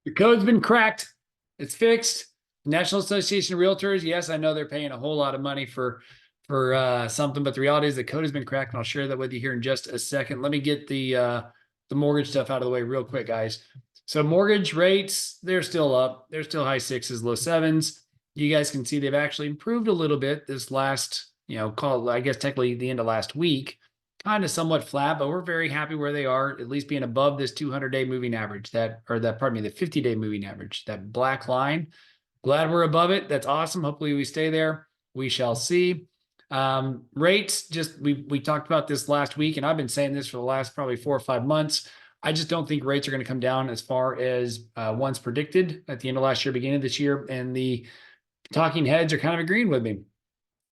The code's been cracked. It's fixed. National Association of Realtors. Yes, I know they're paying a whole lot of money for something, but the reality is the code has been cracked, and I'll share that with you here in just a second. Let me get the mortgage stuff out of the way real quick, guys. So mortgage rates, they're still up. They're still high sixes, low sevens. You guys can see they've actually improved a little bit this last, I guess technically the end of last week. Kind of somewhat flat, but we're very happy where they are, at least being above this 200-day moving average, the 50-day moving average, that black line. Glad we're above it. That's awesome. Hopefully we stay there. We shall see. Rates, just we talked about this last week, and I've been saying this for the last probably 4 or 5 months. I just don't think rates are going to come down as far as once predicted at the end of last year, beginning of this year, and the talking heads are kind of agreeing with me.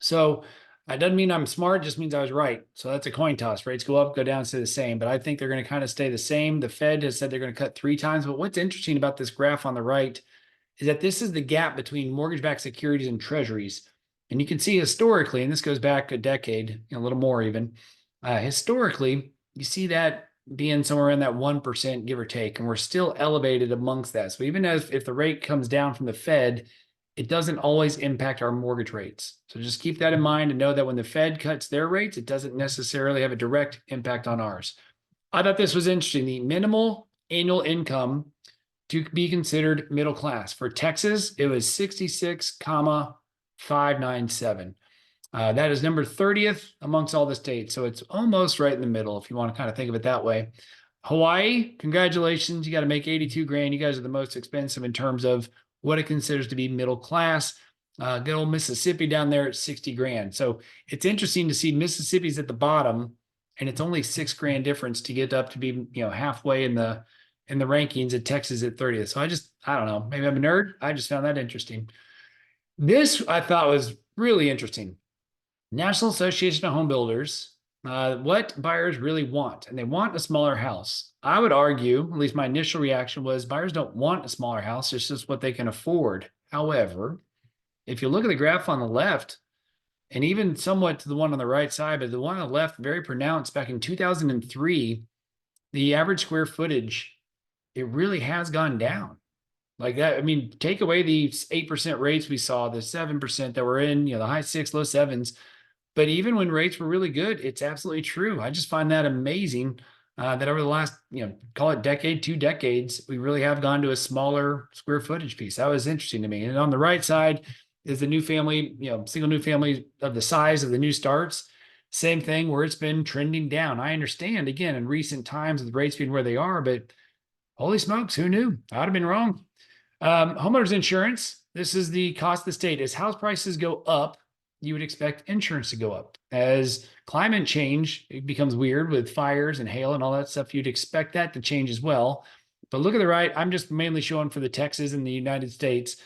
So that doesn't mean I'm smart, just means I was right. So that's a coin toss. Rates go up, go down, stay the same. But I think they're going to kind of stay the same. The Fed has said they're going to cut 3 times. But what's interesting about this graph on the right is that this is the gap between mortgage-backed securities and treasuries. And you can see historically, and this goes back a decade, a little more even, historically, you see that being somewhere in that 1%, give or take, and we're still elevated amongst that. So even if the rate comes down from the Fed, it doesn't always impact our mortgage rates. So just keep that in mind and know that when the Fed cuts their rates, it doesn't necessarily have a direct impact on ours. I thought this was interesting. The minimal annual income to be considered middle class. For Texas, it was 66,597. That is number 30th amongst all the states. So it's almost right in the middle if you want to kind of think of it that way. Hawaii, congratulations. You got to make 82 grand. You guys are the most expensive in terms of what it considers to be middle class. Good old Mississippi down there at 60 grand. So it's interesting to see Mississippi's at the bottom, and it's only 6 grand difference to get up to be, halfway in the rankings, at Texas at 30th. So I don't know, maybe I'm a nerd. I just found that interesting. This I thought was really interesting. National Association of Home Builders, what buyers really want, and they want a smaller house. I would argue, at least my initial reaction was, buyers don't want a smaller house. It's just what they can afford. However, if you look at the graph on the left, and even somewhat to the one on the right side, but the one on the left, very pronounced, back in 2003, the average square footage, it really has gone down. Like that, I mean, take away the 8% rates we saw, the 7% that were in, the high 6, low 7s. But even when rates were really good, it's absolutely true. I just find that amazing that over the last, call it decade, 2 decades, we really have gone to a smaller square footage piece. That was interesting to me. And on the right side is the new family, single new family of the size of the new starts. Same thing where it's been trending down. I understand, again, in recent times with rates being where they are, but holy smokes, who knew? I'd have been wrong. Homeowners insurance, this is the cost of the state. As house prices go up, you would expect insurance to go up. As climate change, it becomes weird with fires and hail and all that stuff, you'd expect that to change as well. But look at the right, I'm just mainly showing for the Texas and the United States.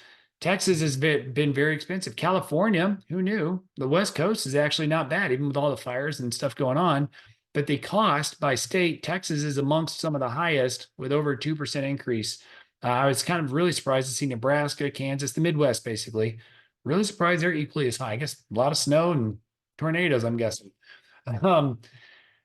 Texas has been very expensive. California, who knew? The West Coast is actually not bad, even with all the fires and stuff going on. But the cost by state, Texas is amongst some of the highest with over a 2% increase. I was kind of really surprised to see Nebraska, Kansas, the Midwest, basically. Really surprised they're equally as high. I guess a lot of snow and tornadoes, I'm guessing.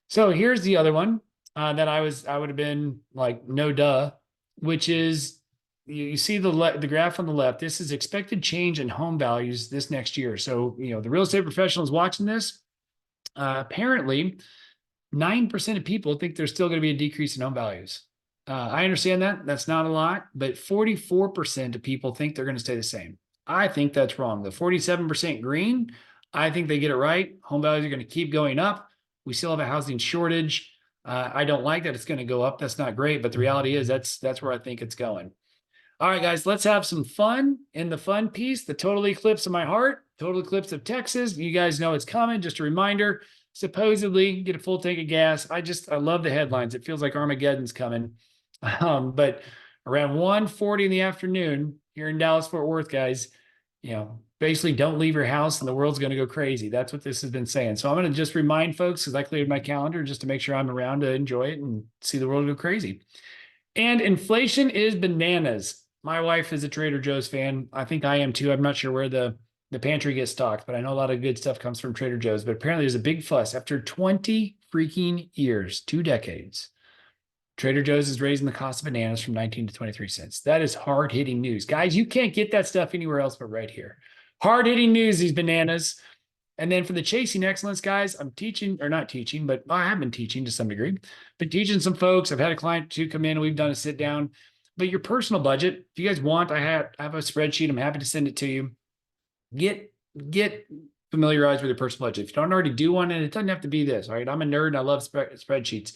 So here's the other one that I would have been like, no duh, which is you see the graph on the left. This is expected change in home values this next year. So, the real estate professionals watching this, apparently 9% of people think there's still going to be a decrease in home values. I understand that. That's not a lot, but 44% of people think they're going to stay the same. I think that's wrong. The 47% green, I think they get it right. Home values are going to keep going up. We still have a housing shortage. I don't like that it's going to go up. That's not great, but the reality is that's where I think it's going. All right, guys, let's have some fun. In the fun piece, the total eclipse of my heart, total eclipse of Texas. You guys know it's coming. Just a reminder, supposedly get a full tank of gas. I love the headlines. It feels like Armageddon's coming. But around 1:40 in the afternoon here in Dallas, Fort Worth, guys, basically don't leave your house and the world's going to go crazy. That's what this has been saying. So I'm going to just remind folks, because I cleared my calendar just to make sure I'm around to enjoy it and see the world go crazy. And inflation is bananas. My wife is a Trader Joe's fan. I think I am too. I'm not sure where the pantry gets stocked, but I know a lot of good stuff comes from Trader Joe's. But apparently there's a big fuss after 20 freaking years, 2 decades. Trader Joe's is raising the cost of bananas from 19 to 23 cents. That is hard hitting news. Guys, you can't get that stuff anywhere else but right here. Hard hitting news, these bananas. And then for the chasing excellence, guys, I'm teaching, or not teaching, but I have been teaching to some degree, but teaching some folks. I've had a client to come in and we've done a sit down. But your personal budget, if you guys want, I have a spreadsheet. I'm happy to send it to you. Get familiarized with your personal budget. If you don't already do one, and it doesn't have to be this, all right? I'm a nerd and I love spreadsheets.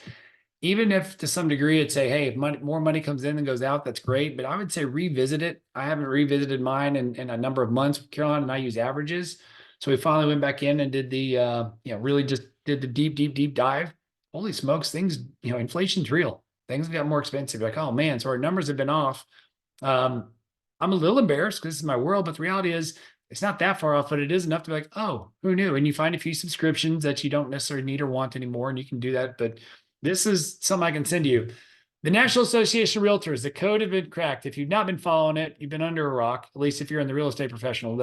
Even if to some degree it'd say, hey, if more money comes in than goes out, that's great. But I would say revisit it. I haven't revisited mine in a number of months, Caroline, and I use averages. So we finally went back in and did the, really just did the deep dive. Holy smokes, things, inflation's real. Things got more expensive. Like, oh man, so our numbers have been off. I'm a little embarrassed because this is my world, but the reality is it's not that far off, but it is enough to be like, oh, who knew? And you find a few subscriptions that you don't necessarily need or want anymore, and you can do that. But this is something I can send you. The National Association of Realtors, the code has been cracked. If you've not been following it, you've been under a rock. At least if you're in the real estate profession,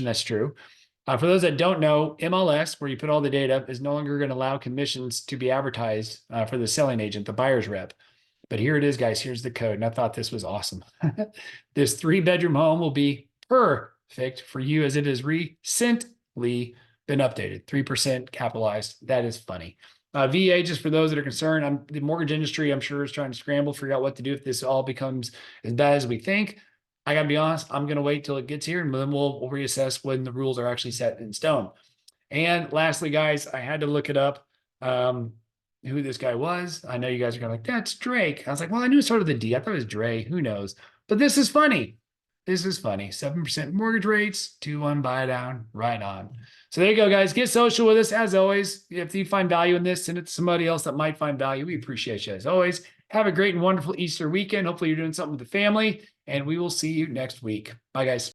that's true. For those that don't know, MLS, where you put all the data, is no longer going to allow commissions to be advertised for the selling agent, the buyer's rep. But here it is, guys. Here's the code. And I thought this was awesome. This 3-bedroom home will be perfect for you as it has recently been updated. 3% capitalized. That is funny. VA, just for those that are concerned, the mortgage industry, I'm sure, is trying to scramble, figure out what to do if this all becomes as bad as we think. I got to be honest, I'm going to wait till it gets here and then we'll reassess when the rules are actually set in stone. And lastly, guys, I had to look it up, who this guy was. I know you guys are going like, that's Drake. I was like, well, I knew it started with a D. I thought it was Dre. Who knows? But this is funny. This is funny. 7% mortgage rates, 2-1 buy down, right on. So there you go, guys. Get social with us. As always, if you find value in this, send it to somebody else that might find value. We appreciate you as always. Have a great and wonderful Easter weekend. Hopefully you're doing something with the family, and we will see you next week. Bye, guys.